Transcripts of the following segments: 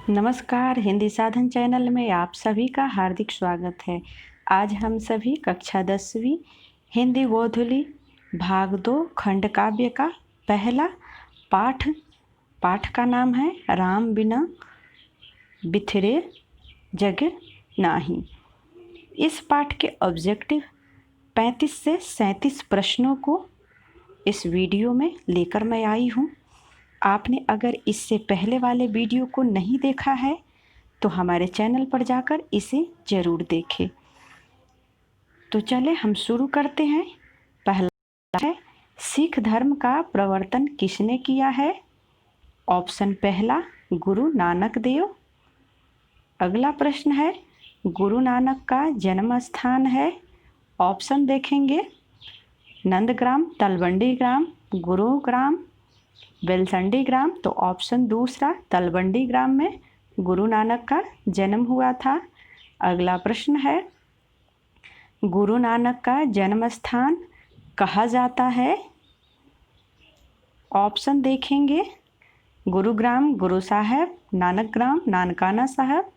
नमस्कार, हिंदी साधन चैनल में आप सभी का हार्दिक स्वागत है। आज हम सभी कक्षा 10वीं हिंदी गोधुली भाग 2 खंड काव्य का पहला पाठ का नाम है राम बिना बिथरे जग नाही। इस पाठ के ऑब्जेक्टिव 35 से 37 प्रश्नों को इस वीडियो में लेकर मैं आई हूँ। आपने अगर इससे पहले वाले वीडियो को नहीं देखा है तो हमारे चैनल पर जाकर इसे ज़रूर देखें। तो चले हम शुरू करते हैं। पहला है, सिख धर्म का प्रवर्तन किसने किया है? ऑप्शन पहला, गुरु नानक देव। अगला प्रश्न है, गुरु नानक का जन्म स्थान है? ऑप्शन देखेंगे, नंदग्राम, तलवंडी ग्राम, गुरुग्राम, बेलसंडी ग्राम। तो ऑप्शन दूसरा, तलवंडी ग्राम में गुरु नानक का जन्म हुआ था। अगला प्रश्न है, गुरु नानक का जन्म स्थान कहा जाता है? ऑप्शन देखेंगे, गुरुग्राम, गुरु साहब, नानक ग्राम, नानकाना साहब।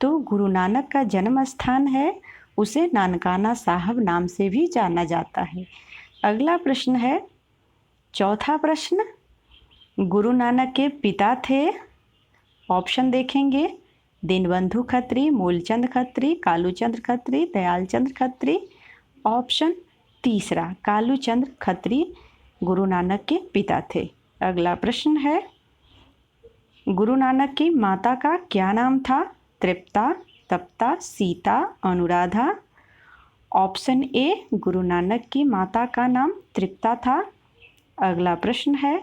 तो गुरु नानक का जन्म स्थान है, उसे नानकाना साहब नाम से भी जाना जाता है। अगला प्रश्न है, चौथा प्रश्न, गुरु नानक के पिता थे? ऑप्शन देखेंगे, दीनबंधु खत्री, मूलचंद खत्री, कालूचंद्र खत्री, दयालचंद्र खत्री। ऑप्शन तीसरा, कालूचंद्र खत्री गुरु नानक के पिता थे। अगला प्रश्न है, गुरु नानक की माता का क्या नाम था? तृप्ता, तप्ता, सीता, अनुराधा। ऑप्शन ए, गुरु नानक की माता का नाम तृप्ता था। अगला प्रश्न है,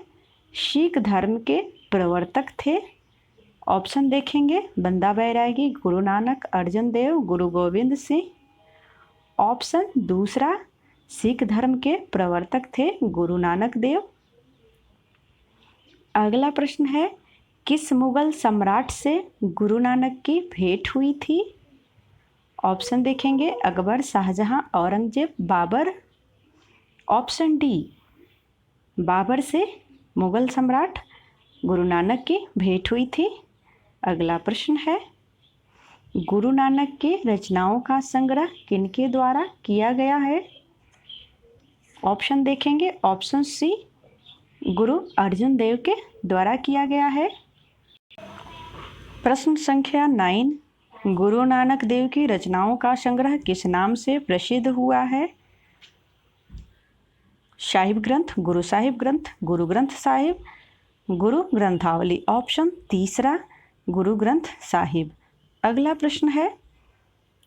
सिख धर्म के प्रवर्तक थे? ऑप्शन देखेंगे, बंदा बैरागी, गुरु नानक, अर्जन देव, गुरु गोविंद सिंह। ऑप्शन दूसरा, सिख धर्म के प्रवर्तक थे गुरु नानक देव। अगला प्रश्न है, किस मुगल सम्राट से गुरु नानक की भेंट हुई थी? ऑप्शन देखेंगे, अकबर, शाहजहां, औरंगजेब, बाबर। ऑप्शन डी, बाबर से मुगल सम्राट गुरु नानक की भेंट हुई थी। अगला प्रश्न है, गुरु नानक के रचनाओं का संग्रह किनके द्वारा किया गया है? ऑप्शन देखेंगे, ऑप्शन सी, गुरु अर्जुन देव के द्वारा किया गया है। प्रश्न संख्या 9, गुरु नानक देव की रचनाओं का संग्रह किस नाम से प्रसिद्ध हुआ है? साहिब ग्रंथ, गुरु साहिब ग्रंथ, गुरु ग्रंथ साहिब, गुरु ग्रंथावली। ऑप्शन तीसरा, गुरु ग्रंथ साहिब। अगला प्रश्न है,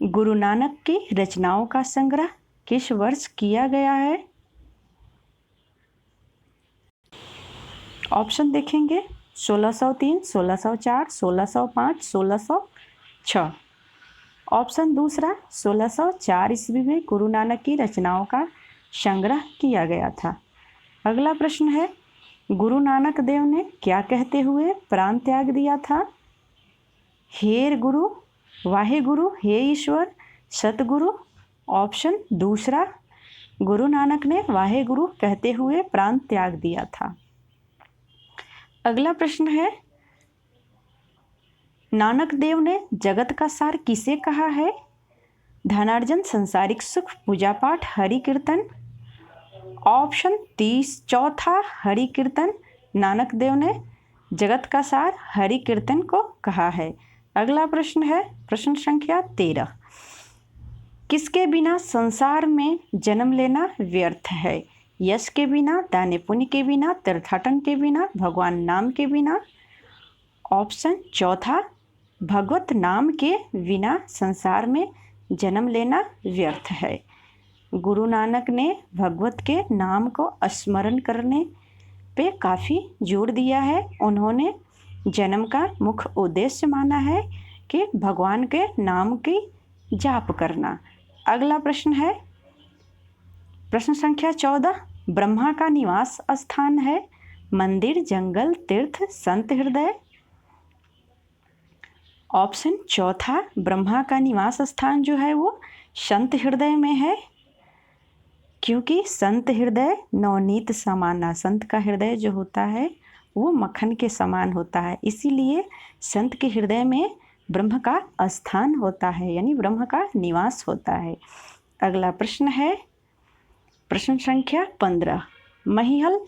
गुरु नानक की रचनाओं का संग्रह किस वर्ष किया गया है? ऑप्शन देखेंगे, 1603, 1604, 1605, 1606। ऑप्शन दूसरा, 1604 ईस्वी में गुरु नानक की रचनाओं का संग्रह किया गया था। अगला प्रश्न है, गुरु नानक देव ने क्या कहते हुए प्राण त्याग दिया था? हे गुरु, वाहे गुरु, हे ईश्वर, सतगुरु। ऑप्शन दूसरा, गुरु नानक ने वाहे गुरु कहते हुए प्राण त्याग दिया था। अगला प्रश्न है, नानक देव ने जगत का सार किसे कहा है? धनार्जन, संसारिक सुख, पूजा पाठ, हरि कीर्तन। ऑप्शन 30 चौथा, हरि कीर्तन। नानक देव ने जगत का सार हरि कीर्तन को कहा है। अगला प्रश्न है, प्रश्न संख्या 13, किसके बिना संसार में जन्म लेना व्यर्थ है? यश के बिना, दाने पुण्य के बिना, तीर्थाटन के बिना, भगवान नाम के बिना। ऑप्शन चौथा, भगवत नाम के बिना संसार में जन्म लेना व्यर्थ है। गुरु नानक ने भगवत के नाम को स्मरण करने पे काफ़ी जोर दिया है। उन्होंने जन्म का मुख्य उद्देश्य माना है कि भगवान के नाम की जाप करना। अगला प्रश्न है, प्रश्न संख्या 14, ब्रह्मा का निवास स्थान है? मंदिर, जंगल, तीर्थ, संत हृदय। ऑप्शन चौथा, ब्रह्मा का निवास स्थान जो है वो संत हृदय में है, क्योंकि संत हृदय नवनीत समाना, संत का हृदय जो होता है वो मक्खन के समान होता है, इसीलिए संत के हृदय में ब्रह्म का स्थान होता है, यानी ब्रह्म का निवास होता है। अगला प्रश्न है प्रश्न संख्या 15। महिहल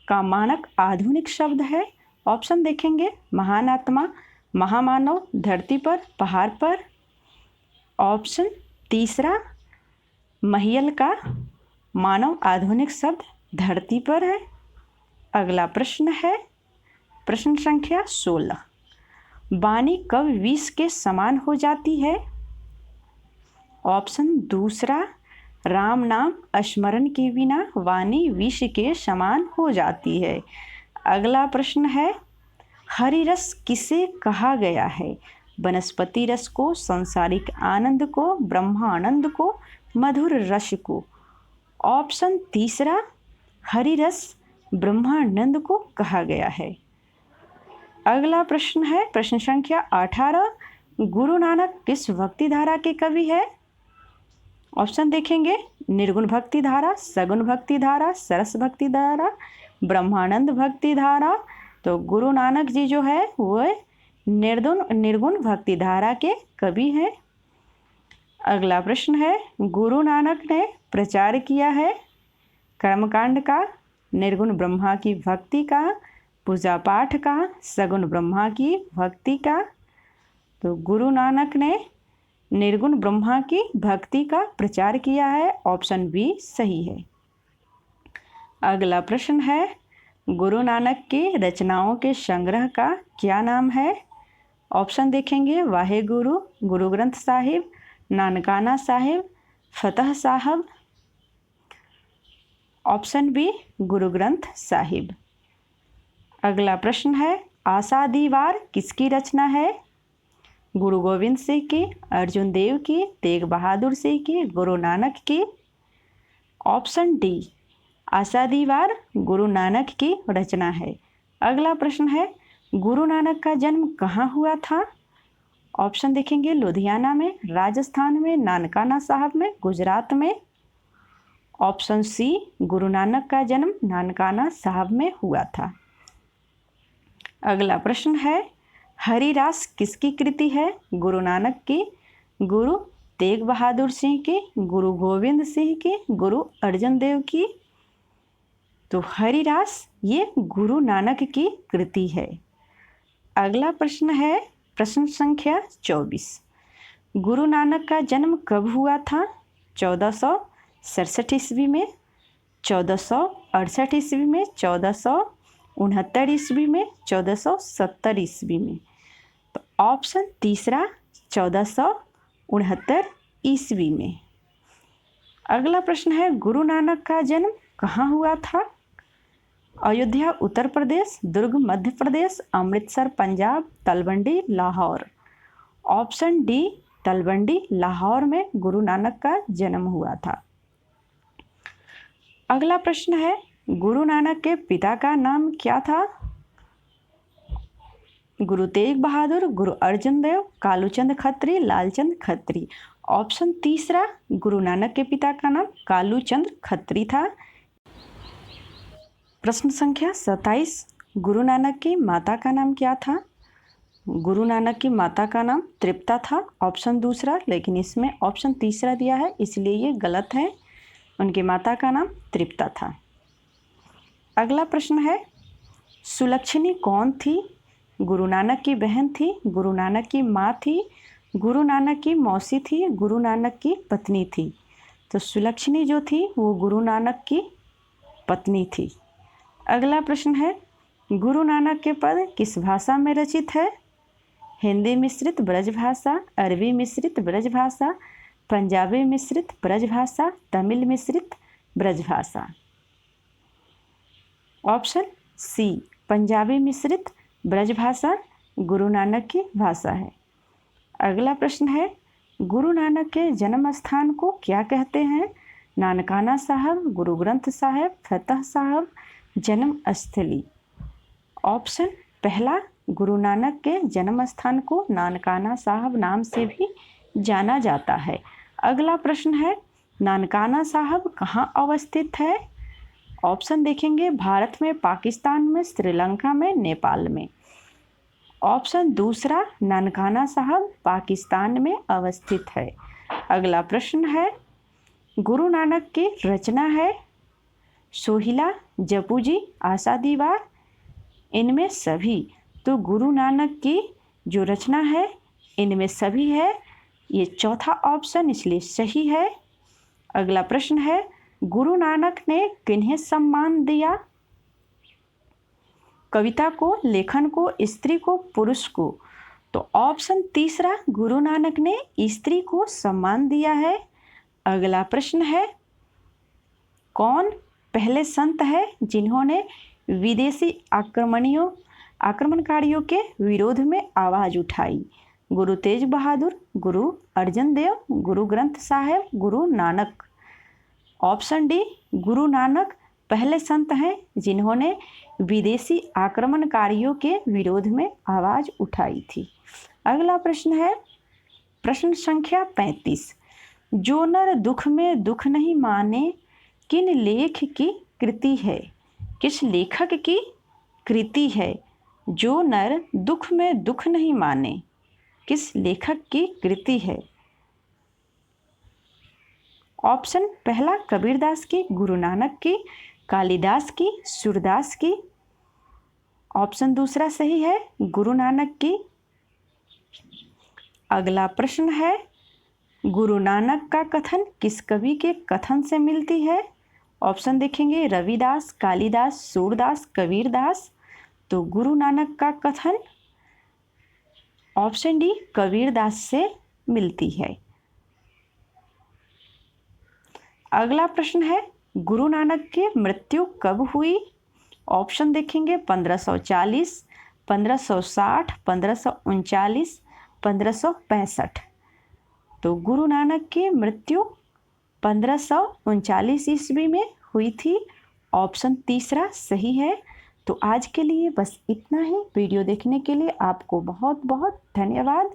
का मानक आधुनिक शब्द है। ऑप्शन देखेंगे, महान आत्मा, महामानव, धरती पर, पहाड़ पर। ऑप्शन तीसरा, महियल का मानव आधुनिक शब्द धरती पर है। अगला प्रश्न है प्रश्न संख्या 16। वाणी कब विष के समान हो जाती है। ऑप्शन दूसरा, राम नाम स्मरण के बिना वाणी विष के समान हो जाती है। अगला प्रश्न है हरि रस किसे कहा गया है। वनस्पति रस को, सांसारिक आनंद को, ब्रह्मानंद को, मधुर रस को। ऑप्शन तीसरा, हरि रस ब्रह्मानंद को कहा गया है। अगला प्रश्न है प्रश्न संख्या 18। गुरु नानक किस भक्ति धारा के कवि है। ऑप्शन देखेंगे, निर्गुण भक्ति धारा, सगुण भक्ति धारा, सरस भक्ति धारा, ब्रह्मानंद भक्ति धारा। तो गुरु नानक जी जो है वो निर्गुण भक्ति धारा के कवि हैं। अगला प्रश्न है गुरु नानक ने प्रचार किया है कर्मकांड का, निर्गुण ब्रह्मा की भक्ति का, पूजा पाठ का, सगुण ब्रह्मा की भक्ति का। तो गुरु नानक ने निर्गुण ब्रह्मा की भक्ति का प्रचार किया है। ऑप्शन बी सही है। अगला प्रश्न है गुरु नानक की रचनाओं के संग्रह का क्या नाम है। ऑप्शन देखेंगे, वाहे गुरु, गुरु ग्रंथ साहिब, नानकाना साहिब, फतह साहब। Option B Guru Granth Sahib. अगला प्रश्न है आशा दीवार किसकी रचना है। गुरु गोविंद सिंह की, अर्जुन देव की, तेग बहादुर सिंह की, गुरु नानक की। ऑप्शन डी आशा दीवार गुरु नानक की रचना है। अगला प्रश्न है गुरु नानक का जन्म कहाँ हुआ था। ऑप्शन देखेंगे, लुधियाना में, राजस्थान में, नानकाना साहब में, गुजरात में। ऑप्शन सी गुरु नानक का जन्म नानकाना साहब में हुआ था। अगला प्रश्न है हरिरास किसकी कृति है। गुरु नानक की, गुरु तेग बहादुर सिंह की, गुरु गोविंद सिंह की, गुरु अर्जुन देव की। तो हरिरास ये गुरु नानक की कृति है। अगला प्रश्न है प्रश्न संख्या 24। गुरु नानक का जन्म कब हुआ था। 1467 ईस्वी में, 1468 ईस्वी में, 1469 ईस्वी में, 1470 ईस्वी में। तो ऑप्शन तीसरा 1469 ईस्वी में। अगला प्रश्न है गुरु नानक का जन्म कहाँ हुआ था। अयोध्या उत्तर प्रदेश, दुर्ग मध्य प्रदेश, अमृतसर पंजाब, तलवंडी लाहौर। ऑप्शन डी तलवंडी लाहौर में गुरु नानक का जन्म हुआ था। अगला प्रश्न है गुरु नानक के पिता का नाम क्या था। गुरु तेग बहादुर, गुरु अर्जुन देव, कालूचंद खत्री, लालचंद खत्री। ऑप्शन तीसरा गुरु नानक के पिता का नाम कालूचंद खत्री था। प्रश्न संख्या 27। गुरु नानक की माता का नाम क्या था। गुरु नानक की माता का नाम तृप्ता था। ऑप्शन दूसरा, लेकिन इसमें ऑप्शन तीसरा दिया है इसलिए ये गलत है। उनकी माता का नाम तृप्ता था। अगला प्रश्न है सुलक्षणी कौन थी। गुरु नानक की बहन थी, गुरु नानक की माँ थी, गुरु नानक की मौसी थी, गुरु नानक की पत्नी थी। तो सुलक्षणी जो थी वो गुरु नानक की पत्नी थी। अगला प्रश्न है गुरु नानक के पद किस भाषा में रचित है। हिंदी मिश्रित ब्रज भाषा, अरबी मिश्रित ब्रज भाषा, पंजाबी मिश्रित ब्रज भाषा, तमिल मिश्रित ब्रज भाषा। ऑप्शन सी पंजाबी मिश्रित ब्रज भाषा गुरु नानक की भाषा है। अगला प्रश्न है गुरु नानक के जन्म स्थान को क्या कहते हैं। नानकाना साहब, गुरु ग्रंथ साहब, फतह साहब, जन्म स्थली। ऑप्शन पहला गुरु नानक के जन्म स्थान को नानकाना साहब नाम से भी जाना जाता है। अगला प्रश्न है नानकाना साहब कहाँ अवस्थित है। ऑप्शन देखेंगे भारत में, पाकिस्तान में, श्रीलंका में, नेपाल में। ऑप्शन दूसरा ननकाना साहब पाकिस्तान में अवस्थित है। अगला प्रश्न है, गुरु नानक की रचना है सोहिला, जपूजी, आशा दीवार, इनमें सभी। तो गुरु नानक की जो रचना है इनमें सभी है, ये चौथा ऑप्शन इसलिए सही है। अगला प्रश्न है, गुरु नानक ने किन्हें सम्मान दिया? कविता को, लेखन को, स्त्री को, पुरुष को। तो ऑप्शन तीसरा गुरु नानक ने स्त्री को सम्मान दिया है। अगला प्रश्न है, कौन पहले संत है जिन्होंने विदेशी आक्रमणकारियों के विरोध में आवाज़ उठाई? गुरु तेज बहादुर, गुरु अर्जन देव, गुरु ग्रंथ साहिब, गुरु नानक। ऑप्शन डी गुरु नानक पहले संत हैं जिन्होंने विदेशी आक्रमणकारियों के विरोध में आवाज़ उठाई थी। अगला प्रश्न है प्रश्न संख्या 35। जो नर दुख में दुख नहीं माने किन लेख की कृति है? किस लेखक की कृति है? जो नर दुख में दुख नहीं माने किस लेखक की कृति है? ऑप्शन पहला कबीरदास की, गुरु नानक की, कालिदास की, सूरदास की। ऑप्शन दूसरा सही है, गुरु नानक की। अगला प्रश्न है, गुरु नानक का कथन किस कवि के कथन से मिलती है? ऑप्शन देखेंगे रविदास, कालिदास, सूरदास, कबीरदास। तो गुरु नानक का कथन ऑप्शन डी कबीरदास से मिलती है। अगला प्रश्न है, गुरु नानक की मृत्यु कब हुई? ऑप्शन देखेंगे 1540, 1560, 1539, 1565। तो गुरु नानक की मृत्यु 1539 ईस्वी में हुई थी। ऑप्शन तीसरा सही है। तो आज के लिए बस इतना ही। वीडियो देखने के लिए आपको बहुत बहुत धन्यवाद।